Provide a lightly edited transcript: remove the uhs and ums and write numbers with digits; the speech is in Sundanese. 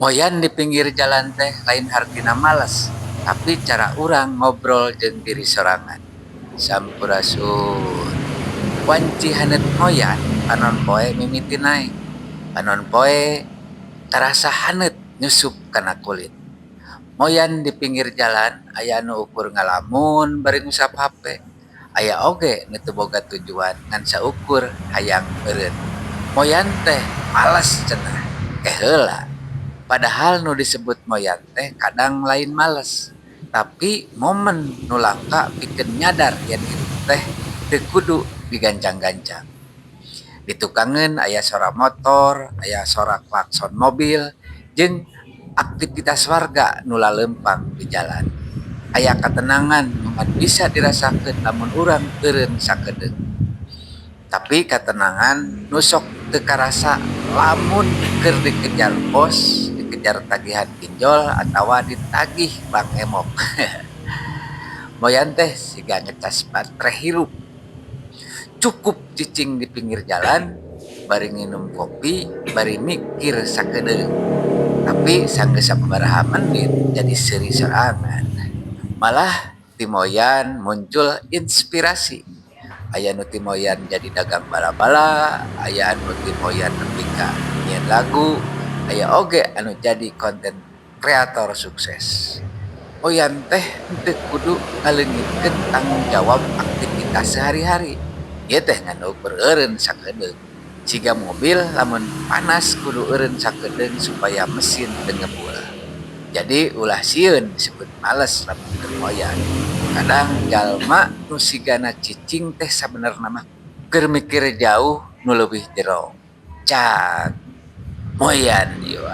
Moyan di pinggir jalan teh lain hartina males, tapi cara urang ngobrol jeung diri sorangan. Sampurasun. Wanci hanet moyan, panon poe mimiti naik. Panon poe terasa hanet nyusup kana kulit. Moyan di pinggir jalan aya nu ukur ngalamun bari ngusap HP. Aya oge nu teu boga tujuan ngan saukur hayang eureun. Moyan teh males cenah. Heula. Padahal nu disebut moyan teh kadang lain males. Tapi momen nu langka pikeun nyadar yen itu teh teu kudu digancang-gancang. Di tukangeun aya sora motor, aya sora klakson mobil, jeung aktivitas warga nu laleumpang di jalan. Aya katenangan nu ngan bisa dirasakeun lamun urang eureun sakedeung. Tapi katenangan nu sok teu karasa lamun keur dikejar bos, dikejar tagihan pinjol atawa ditagih Bang Emok. Moyan teh siga ngecas baterai hirup. Cukup cicing di pinggir jalan, bari nginum kopi, bari mikir sakedeung. Tapi sanggeus sababaraha menit jadi seuri sorangan. Malah ti moyan muncul inspirasi. Aya nu ti moyan jadi dagang bala-bala, aya anu ti moyan nepi ka nyian lagu, aya oge anu jadi konten kreator sukses. Moyan teh henteu kudu ngaleungitkeun tanggung jawab aktivitas sehari-hari. Ieu teh ngan ukur eureun sakedeung. Siga mobil lamun panas kudu eureun sakedeung supaya mesin teu ngebul. Jadi ulah sieun disebut males lamun keur moyan. Kadang jalma nu sigana cicing teh sabenerna mah keur mikir jauh nu leuwih jero. Cak moyan ieu